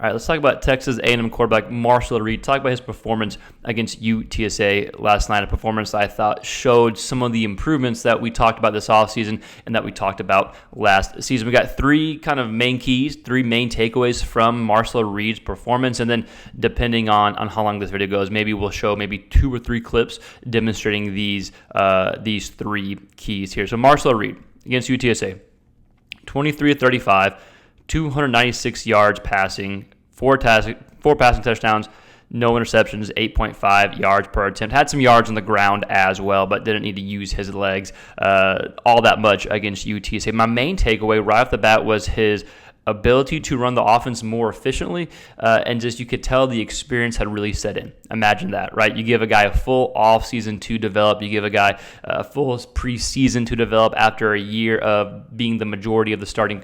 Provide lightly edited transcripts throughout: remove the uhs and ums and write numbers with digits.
All right, let's talk about Texas A&M quarterback Marcel Reed. Talk about his performance against UTSA last night, a performance that I thought showed some of the improvements that we talked about this offseason and that we talked about last season. We got three kind of main keys, three main takeaways from Marcel Reed's performance, and then depending on how long this video goes, maybe we'll show maybe 2 or 3 clips demonstrating these three keys here. So Marcel Reed against UTSA, 23 of 35. 296 yards passing, four passing touchdowns, no interceptions, 8.5 yards per attempt. Had some yards on the ground as well, but didn't need to use his legs all that much against UTSA. My main takeaway right off the bat was his ability to run the offense more efficiently, and just you could tell the experience had really set in. Imagine that, right? You give a guy a full offseason to develop. You give a guy a full preseason to develop after a year of being the starting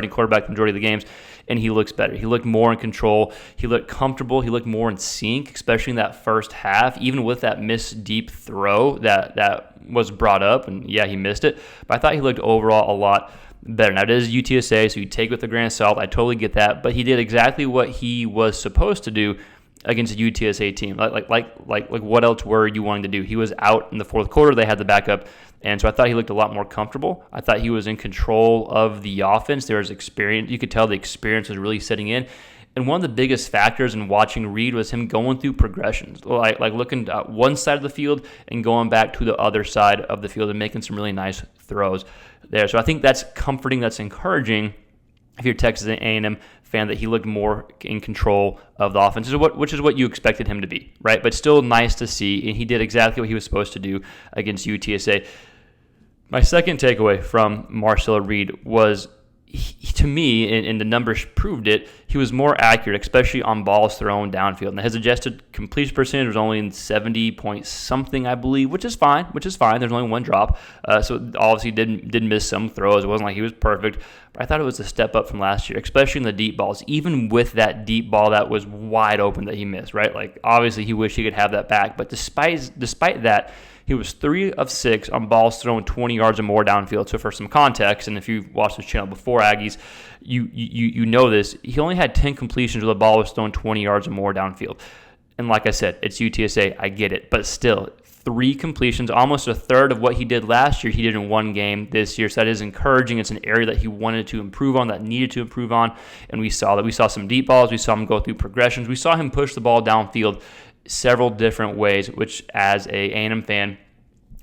quarterback the majority of the games, and he looks better. He looked more in control. He looked comfortable. He looked more in sync, especially in that first half, even with that missed deep throw that was brought up, and yeah, he missed it, but I thought he looked overall a lot better. Now, it is UTSA, so you take it with a grain of salt. I totally get that, but he did exactly what he was supposed to do against a UTSA team. Like what else were you wanting to do? He was out in the fourth quarter. They had the backup, and so I thought he looked a lot more comfortable. I thought he was in control of the offense. There was experience. You could tell the experience was really setting in. And one of the biggest factors in watching Reed was him going through progressions, like looking at one side of the field and going back to the other side of the field and making some really nice throws there. So I think that's comforting, that's encouraging if you're a Texas A&M fan, that he looked more in control of the offense, which is what you expected him to be, right? But still nice to see, and he did exactly what he was supposed to do against UTSA. My second takeaway from Marcel Reed was, to me, and the numbers proved it, he was more accurate, especially on balls thrown downfield. And his adjusted completion percentage was only in 70 point something, I believe, which is fine. There's only one drop. So obviously did miss some throws. It wasn't like he was perfect. But I thought it was a step up from last year, especially in the deep balls, even with that deep ball that was wide open that he missed, right? Like, obviously he wished he could have that back. But despite that, he was 3 of 6 on balls thrown 20 yards or more downfield. So for some context, and if you've watched this channel before, Aggies, you know this, he only had 10 completions where the ball was thrown 20 yards or more downfield. And like I said, it's UTSA, I get it. But still, 3 completions, almost a third of what he did last year, he did in one game this year. So that is encouraging. It's an area that he wanted to improve on, that needed to improve on. And we saw that. We saw some deep balls. We saw him go through progressions. We saw him push the ball downfield several different ways, which as a A&M fan,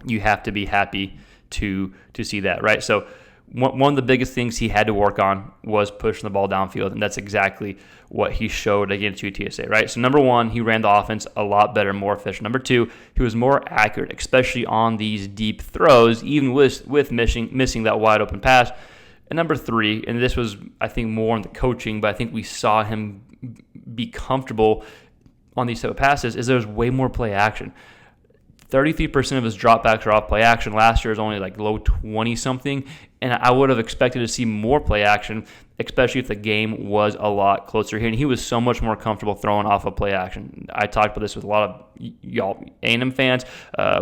you have to be happy to see that, right? So one of the biggest things he had to work on was pushing the ball downfield, and that's exactly what he showed against UTSA, right? So number 1, he ran the offense a lot better, more efficient. Number 2, he was more accurate, especially on these deep throws, even with missing that wide open pass. And number 3, and this was, I think, more on the coaching, but I think we saw him be comfortable on these type of passes, is there's way more play action. 33% of his dropbacks are off play action. Last year was only like low 20-something, and I would have expected to see more play action, especially if the game was a lot closer here. And he was so much more comfortable throwing off of play action. I talked about this with a lot of y'all A&M fans.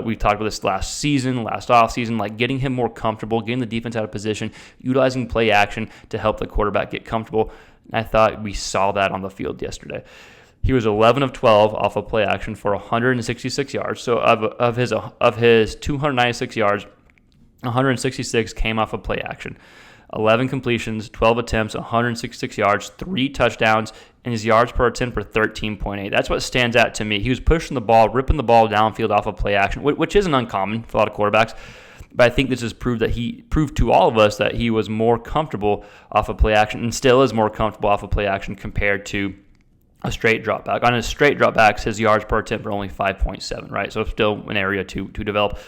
We talked about this last offseason, like getting him more comfortable, getting the defense out of position, utilizing play action to help the quarterback get comfortable. And I thought we saw that on the field yesterday. He was 11 of 12 off of play action for 166 yards. So of his 296 yards, 166 came off of play action. 11 completions, 12 attempts, 166 yards, 3 touchdowns, and his yards per attempt for 13.8. That's what stands out to me. He was pushing the ball, ripping the ball downfield off of play action, which isn't uncommon for a lot of quarterbacks. But I think this has proved to all of us that he was more comfortable off of play action, and still is more comfortable off of play action compared to a straight drop back. On his straight drop backs, his yards per attempt are only 5.7, right? So still an area to develop.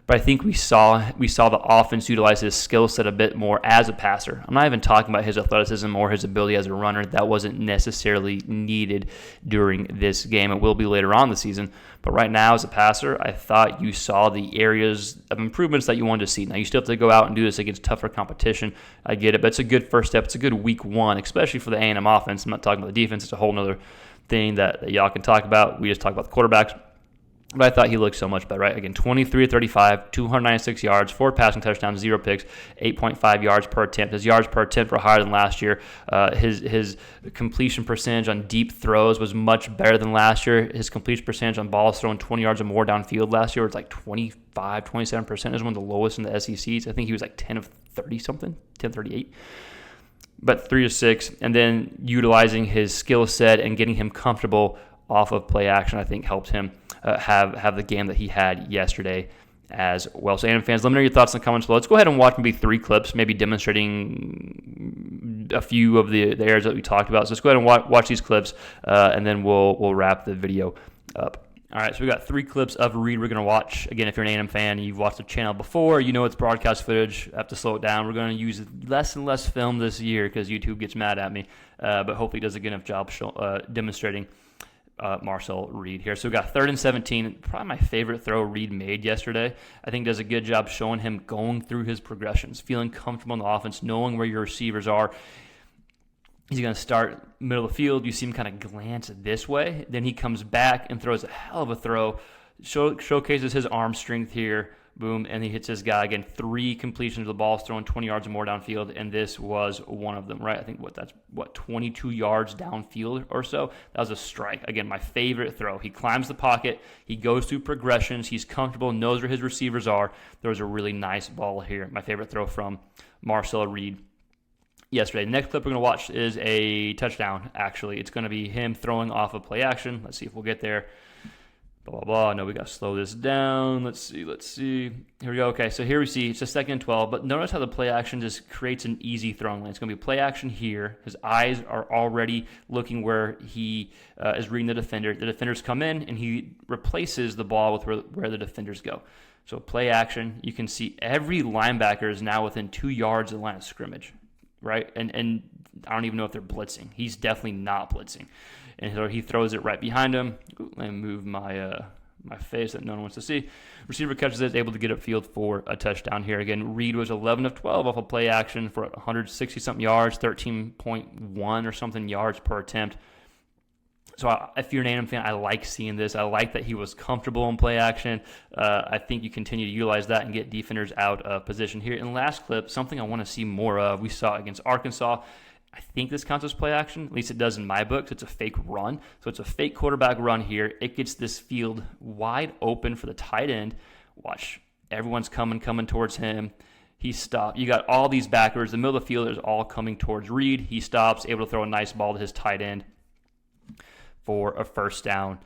But I think we saw the offense utilize his skill set a bit more as a passer. I'm not even talking about his athleticism or his ability as a runner. That wasn't necessarily needed during this game. It will be later on in the season. But right now, as a passer, I thought you saw the areas of improvements that you wanted to see. Now, you still have to go out and do this against tougher competition. I get it, but it's a good first step. It's a good week 1, especially for the A&M offense. I'm not talking about the defense. It's a whole other thing that y'all can talk about. We just talk about the quarterbacks. But I thought he looked so much better, right? Again, 23 of 35, 296 yards, 4 passing touchdowns, 0 picks, 8.5 yards per attempt. His yards per attempt were higher than last year. His completion percentage on deep throws was much better than last year. His completion percentage on balls thrown 20 yards or more downfield last year was like 25, 27%. It was one of the lowest in the SECs. I think he was like 10 of 30-something, 10 of 38. But 3 of 6, and then utilizing his skill set and getting him comfortable off of play action, I think helped him have the game that he had yesterday as well. So, A&M fans, let me know your thoughts in the comments below. Let's go ahead and watch maybe 3 clips, maybe demonstrating a few of the areas that we talked about. So let's go ahead and watch these clips, and then we'll wrap the video up. All right, so we got 3 clips of Reed we're going to watch. Again, if you're an A&M fan, you've watched the channel before, you know it's broadcast footage. I have to slow it down. We're going to use less and less film this year because YouTube gets mad at me, but hopefully does a good enough job demonstrating Marcel Reed here. So we got 3rd and 17, probably my favorite throw Reed made yesterday. I think does a good job showing him going through his progressions, feeling comfortable in the offense, knowing where your receivers are. He's going to start middle of the field. You see him kind of glance this way. Then he comes back and throws a hell of a throw. Showcases his arm strength here. Boom. And he hits his guy again. 3 completions of the ball, throwing 20 yards or more downfield. And this was one of them, right? I think that's 22 yards downfield or so. That was a strike. Again, my favorite throw. He climbs the pocket. He goes through progressions. He's comfortable, knows where his receivers are. There was a really nice ball here. My favorite throw from Marcel Reed yesterday. The next clip we're going to watch is a touchdown, actually. It's going to be him throwing off of play action. Let's see if we'll get there. Blah, blah, blah. No, we got to slow this down. Let's see. Here we go. Okay, so here we see it's a 2nd and 12, but notice how the play action just creates an easy throwing lane. It's going to be play action here. His eyes are already looking where he is reading the defender. The defenders come in, and he replaces the ball with where the defenders go. So play action. You can see every linebacker is now within 2 yards of the line of scrimmage. Right? And I don't even know if they're blitzing. He's definitely not blitzing. And so he throws it right behind him. Ooh, let me move my face that no one wants to see. Receiver catches it, able to get upfield for a touchdown here. Again, Reed was 11 of 12 off of play action for 160-something yards, 13.1 or something yards per attempt. So if you're an A&M fan, I like seeing this. I like that he was comfortable in play action. I think you continue to utilize that and get defenders out of position here. In the last clip, something I want to see more of, we saw against Arkansas. I think this counts as play action. At least it does in my books. It's a fake run. So it's a fake quarterback run here. It gets this field wide open for the tight end. Watch. Everyone's coming towards him. He stopped. You got all these backers. The middle of the field is all coming towards Reed. He stops, able to throw a nice ball to his tight end for a 1st down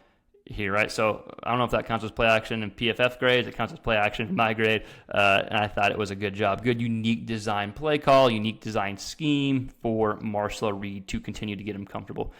here, right? So I don't know if that counts as play action in PFF grades. It counts as play action in my grade, and I thought it was a good job. Good, unique design play call, unique design scheme for Marcel Reed to continue to get him comfortable.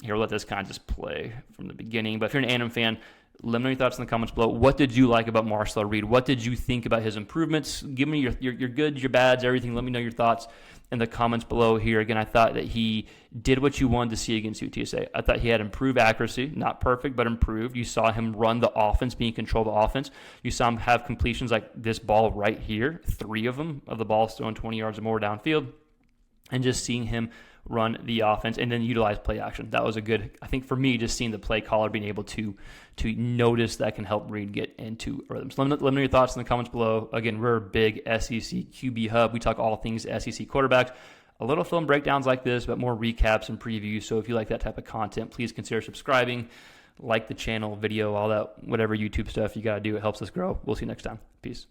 Here, we'll let this kind of just play from the beginning. But if you're an A&M fan, let me know your thoughts in the comments below. What did you like about Marcel Reed? What did you think about his improvements? Give me your goods, your bads, everything. Let me know your thoughts in the comments below here. Again, I thought that he did what you wanted to see against UTSA. I thought he had improved accuracy, not perfect, but improved. You saw him run the offense, be in control of the offense. You saw him have completions like this ball right here, 3 of them, of the balls thrown 20 yards or more downfield. And just seeing him run the offense and then utilize play action. That was a good, I think for me, just seeing the play caller being able to notice that can help Reed get into rhythm. So let me know your thoughts in the comments below. Again, we're a big SEC QB hub. We talk all things SEC quarterbacks. A little film breakdowns like this, but more recaps and previews. So if you like that type of content, please consider subscribing, like the channel, video, all that, whatever YouTube stuff you got to do. It helps us grow. We'll see you next time. Peace.